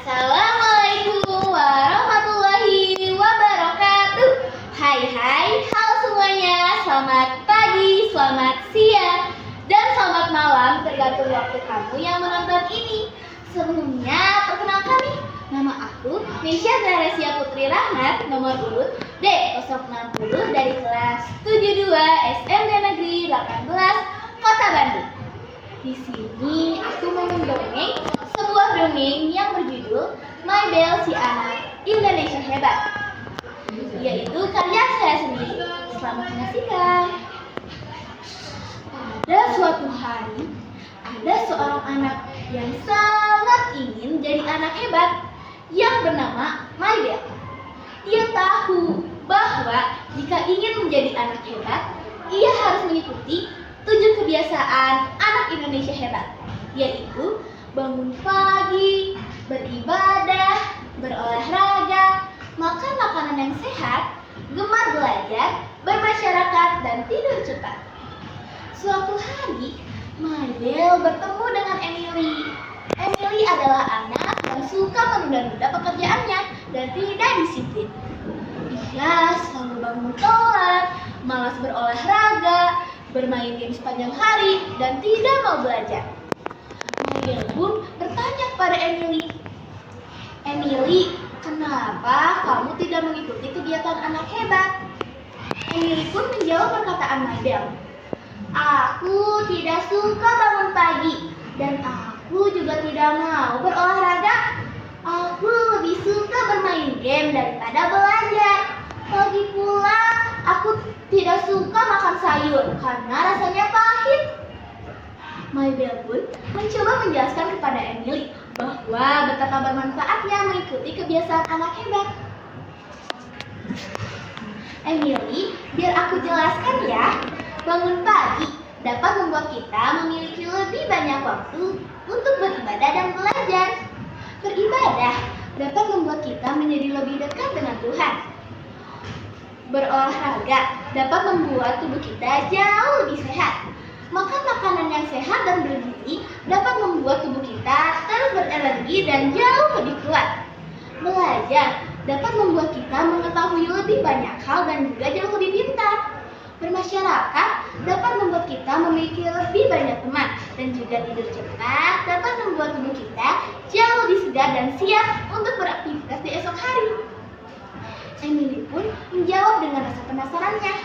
Assalamualaikum warahmatullahi wabarakatuh. Hai, halo semuanya. Selamat pagi, selamat siang, dan selamat malam tergantung waktu kamu yang menonton ini. Sebelumnya, perkenalkan nih, nama aku Nisha Gracia Putri Rahmat, nomor urut D060 dari kelas 72 SMP Negeri 18 Kota Bandung. Di sini aku mau mendongeng sebuah dongeng yang berjudul My Belle Si Anak Indonesia Hebat, yaitu karya saya sendiri. Selamat menyaksikan. Pada suatu hari, ada seorang anak yang sangat ingin jadi anak hebat yang bernama My Belle. Ia tahu bahwa jika ingin menjadi anak hebat, ia harus mengikuti 7 kebiasaan anak Indonesia hebat, yaitu bangun pagi, beribadah, berolahraga, makan makanan yang sehat, gemar belajar, bermasyarakat, dan tidur cepat. Suatu hari, My Belle bertemu dengan Emily. Emily adalah anak yang suka menunda-nunda pekerjaannya dan tidak disiplin. Ia selalu bangun telat, malas berolahraga, bermain game sepanjang hari, dan tidak mau belajar. My Belle pun bertanya kepada Emily, "Emily, kenapa kamu tidak mengikuti kegiatan anak hebat?" Emily pun menjawab perkataan My Belle, "Aku tidak suka bangun pagi, dan aku juga tidak mau berolahraga. Aku lebih suka bermain game daripada belajar. Lagi pula, aku tidak suka makan sayur karena rasanya pahit." My Belle pun mencoba menjelaskan kepada Emily bahwa betapa bermanfaatnya mengikuti kebiasaan anak hebat. "Emily, biar aku jelaskan ya. Bangun pagi dapat membuat kita memiliki lebih banyak waktu untuk beribadah dan belajar. Beribadah dapat membuat kita menjadi lebih dekat dengan Tuhan. Berolahraga dapat membuat tubuh kita jauh lebih sehat. Makan makanan yang sehat dan bergizi dapat membuat tubuh kita terus berenergi dan jauh lebih kuat. Belajar dapat membuat kita mengetahui lebih banyak hal dan juga jauh lebih pintar. Bermasyarakat dapat membuat kita memiliki lebih banyak teman, dan juga tidur cepat dapat membuat tubuh kita jauh lebih segar dan siap untuk beraktivitas di esok hari." Emily pun menjawab dengan rasa penasarannya,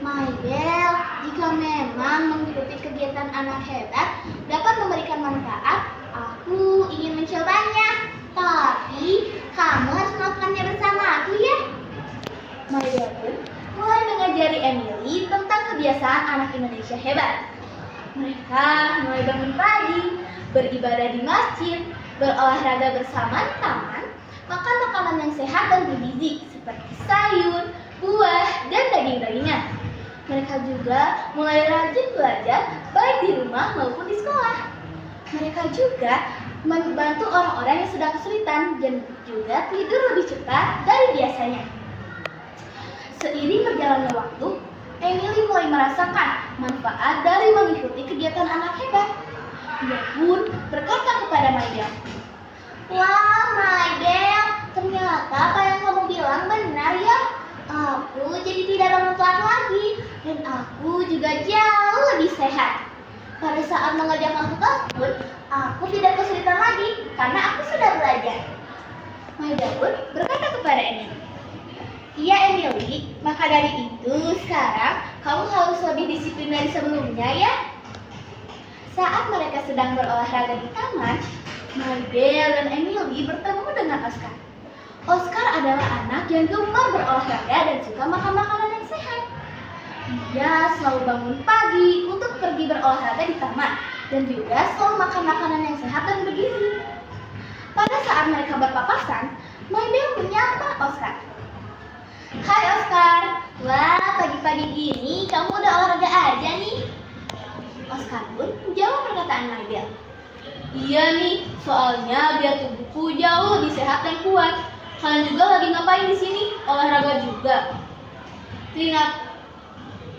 "My Belle, jika memang mengikuti kegiatan anak hebat dapat memberikan manfaat, aku ingin mencobanya. Tapi kamu harus melakukannya bersama aku ya." My Belle pun mulai mengajari Emily tentang kebiasaan anak Indonesia hebat. Mereka mulai bangun pagi, beribadah di masjid, berolahraga bersama di taman, makan makanan yang sehat dan bergizi seperti sayur, buah, dan daging-dagingan. Mereka juga mulai rajin belajar baik di rumah maupun di sekolah. Mereka juga membantu orang-orang yang sedang kesulitan dan juga tidur lebih cepat dari biasanya. Seiring berjalannya waktu, Emily mulai merasakan manfaat dari mengikuti kegiatan anak hebat. Ia pun berkata kepada My Belle, "Wah, My Belle, ternyata apa yang kamu bilang benar ya. Aku jadi tidak bangun telat lagi, dan aku juga jauh lebih sehat. Pada saat mengerjakan tugas pun, aku tidak kesulitan lagi karena aku sudah belajar." My Belle pun berkata kepada Emily, "Iya Emily, maka dari itu sekarang kamu harus lebih disiplin dari sebelumnya ya." Saat mereka sedang berolahraga di taman, My Belle dan Emily bertemu dengan Oscar. Oscar adalah anak yang gemar berolahraga dan suka makan makanan yang sehat. Dia selalu bangun pagi untuk pergi berolahraga di taman dan juga selalu makan makanan yang sehat dan bergizi. Pada saat mereka berpapasan, My Belle menyapa Oscar. "Hai Oscar, wah pagi-pagi gini kamu udah olahraga aja nih." Oscar pun menjawab perkataan My Belle, "Iya nih, soalnya biar tubuhku jauh lebih sehat dan kuat. Kalian juga lagi ngapain di sini? Olahraga juga?"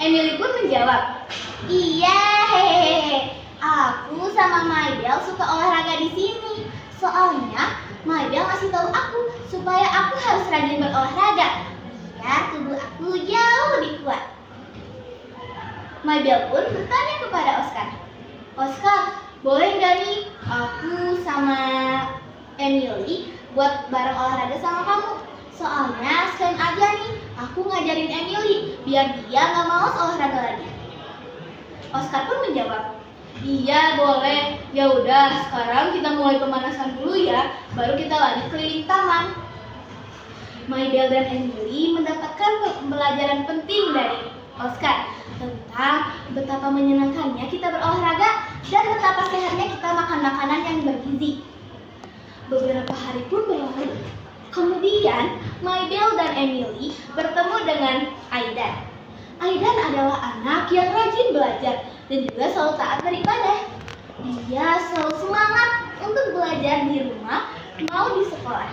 Emily pun menjawab, "Iya, hehehe. Aku sama My Belle suka olahraga di sini. Soalnya Maibel ngasih tahu aku supaya aku harus rajin berolahraga biar tubuh aku jauh lebih kuat. Maibel pun bertanya kepada Oscar, "Oscar, boleh nggak nih aku sama Emily buat bareng olahraga sama kamu? Soalnya sekalian aja nih aku ngajarin Emily biar dia nggak malas olahraga lagi." Oscar pun menjawab, "Iya boleh, ya udah sekarang kita mulai pemanasan dulu ya, baru kita lanjut keliling taman." Maibel dan Emily mendapatkan pembelajaran penting dari Oscar tentang betapa menyenangkannya kita berolahraga dan betapa sehatnya kita makan makanan yang bergizi. Beberapa hari pun berlalu. Kemudian Maibel dan Emily bertemu dengan Aidan. Aidan adalah anak yang rajin belajar dan juga selalu taat beribadah. Dia selalu semangat untuk belajar di rumah mau di sekolah.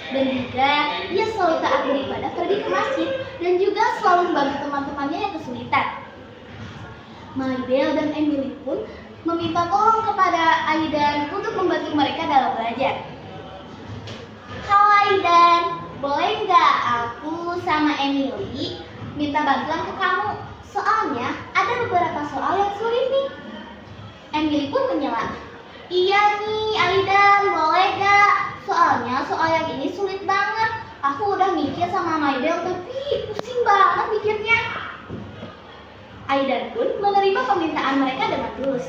Dan juga dia selalu taat beribadah pergi ke masjid dan juga selalu membantu teman-temannya yang kesulitan. Maibel dan Emily pun meminta tolong kepada Aidan untuk membantu mereka dalam belajar. "Halo Aidan, boleh nggak aku sama Emily minta bantuan ke kamu? Soalnya ada beberapa soal yang sulit nih." Emily pun menyela, "Iya nih Aidan, boleh nggak? Soalnya soal yang ini sulit banget. Aku udah mikir sama Maibel tapi pusing banget mikirnya." Aidan pun menerima permintaan mereka dengan tulus.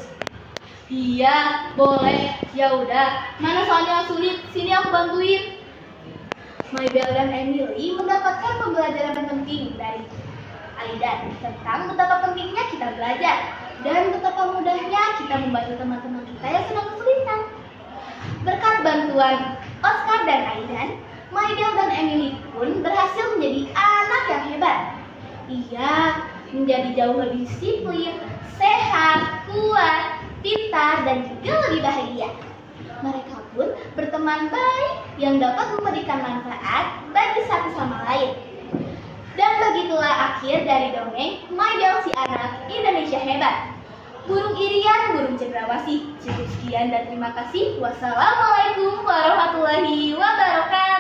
"Iya, boleh. Ya udah, mana soalnya sulit? Sini aku bantuin." Maibel dan Emily mendapatkan pembelajaran penting dari Aidan tentang betapa pentingnya kita belajar dan betapa mudahnya kita membantu teman-teman kita yang sedang kesulitan. Berkat bantuan Oscar dan Aidan, Maibel dan Emily pun berhasil menjadi anak yang hebat. Ia menjadi jauh lebih disiplin, sehat, kuat, pintar, dan juga lebih bahagia. Mereka pun berteman baik yang dapat memberikan manfaat bagi satu sama lain. Dan begitulah akhir dari dongeng Maibel si anak Indonesia hebat. Burung irian, burung cendrawasih. Cukup sekian dan terima kasih. Wassalamualaikum warahmatullahi wabarakatuh.